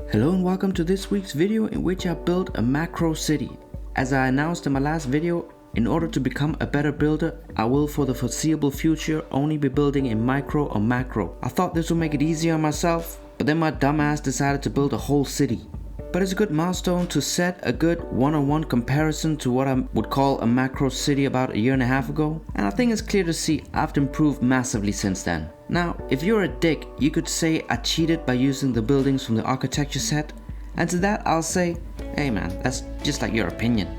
Hello and welcome to this week's video in which I built a macro city. As I announced in my last video, in order to become a better builder, I will for the foreseeable future only be building in micro or macro. I thought this would make it easier on myself, but then my dumbass decided to build a whole city. But it's a good milestone to set a good one-on-one comparison to what I would call a macro city about a year and a half ago, and I think it's clear to see I've improved massively since then. Now, if you're a dick, you could say I cheated by using the buildings from the architecture set, and to that I'll say, hey man, that's just like your opinion.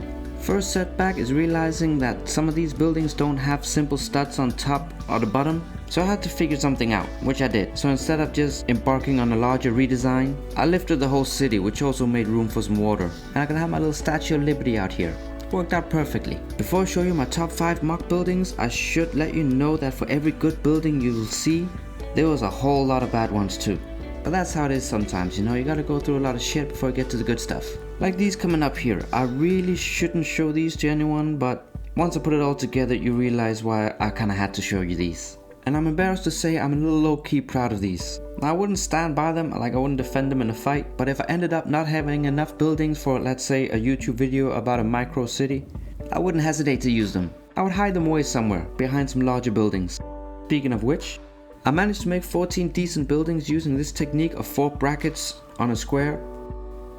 First setback is realizing that some of these buildings don't have simple studs on top or the bottom, so I had to figure something out, which I did. So instead of just embarking on a larger redesign, I lifted the whole city, which also made room for some water, and I can have my little Statue of Liberty out here. Worked out perfectly. Before I show you my top 5 mock buildings, I should let you know that for every good building you'll see, there was a whole lot of bad ones too. But that's how it is sometimes, you know, you gotta go through a lot of shit before you get to the good stuff. Like these coming up here, I really shouldn't show these to anyone, but once I put it all together you realize why I kinda had to show you these. And I'm embarrassed to say I'm a little low-key proud of these. Now, I wouldn't stand by them, like I wouldn't defend them in a fight, but if I ended up not having enough buildings for, let's say, a YouTube video about a micro city, I wouldn't hesitate to use them. I would hide them away somewhere, behind some larger buildings. Speaking of which, I managed to make 14 decent buildings using this technique of 4 brackets on a square,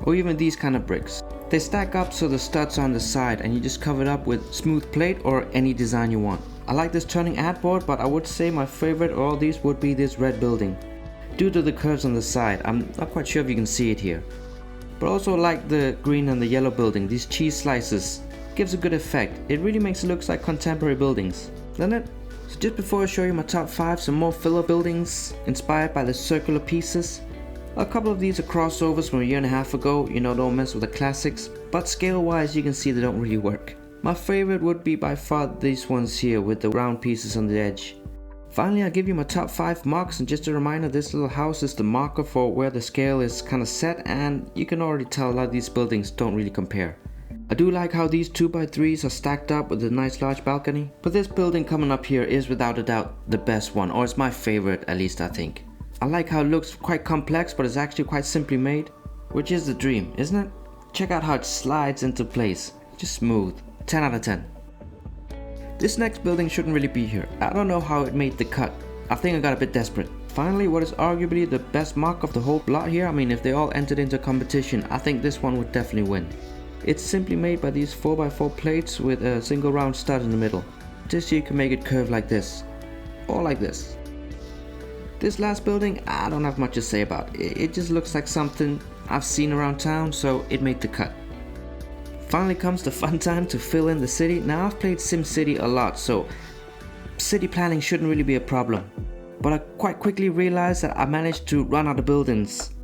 or even these kind of bricks. They stack up so the studs are on the side and you just cover it up with smooth plate or any design you want. I like this turning ad board, but I would say my favorite of all these would be this red building, due to the curves on the side. I'm not quite sure if you can see it here. But also like the green and the yellow building, these cheese slices gives a good effect. It really makes it look like contemporary buildings, doesn't it? So just before I show you my top 5, some more filler buildings inspired by the circular pieces. A couple of these are crossovers from a year and a half ago, you know, don't mess with the classics, but scale wise you can see they don't really work. My favorite would be by far these ones here with the round pieces on the edge. Finally, I'll give you my top 5 marks, and just a reminder, this little house is the marker for where the scale is kind of set, and you can already tell a lot of these buildings don't really compare. I do like how these 2x3s are stacked up with a nice large balcony, but this building coming up here is without a doubt the best one, or it's my favorite at least I think. I like how it looks quite complex but it's actually quite simply made, which is the dream, isn't it? Check out how it slides into place, just smooth. 10 out of 10. This next building shouldn't really be here. I don't know how it made the cut. I think I got a bit desperate. Finally, what is arguably the best mock of the whole lot here, I mean if they all entered into competition, I think this one would definitely win. It's simply made by these 4x4 plates with a single round stud in the middle. Just so you can make it curve like this, or like this. This last building, I don't have much to say about. It just looks like something I've seen around town, so it made the cut. Finally comes the fun time to fill in the city. Now I've played SimCity a lot, so city planning shouldn't really be a problem. But I quite quickly realized that I managed to run out of buildings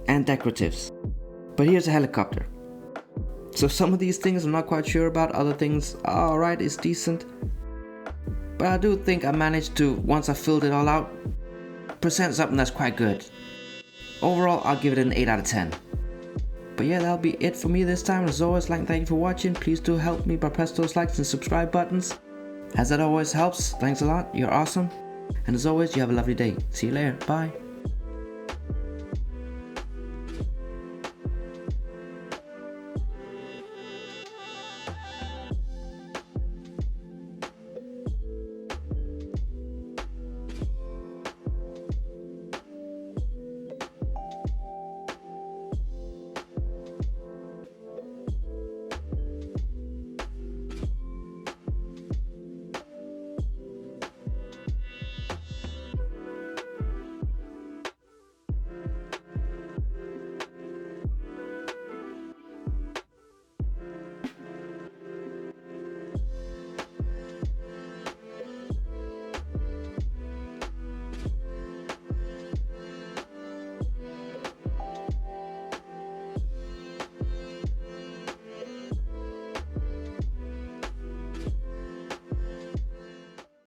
and decoratives. But here's a helicopter. So some of these things I'm not quite sure about, other things are alright, it's decent. But I do think I managed to, once I filled it all out, present something that's quite good. Overall, I'll give it an 8 out of 10. But yeah, that'll be it for me this time. As always, thank you for watching. Please do help me by pressing those likes and subscribe buttons, as that always helps. Thanks a lot, you're awesome. And as always, you have a lovely day. See you later, bye.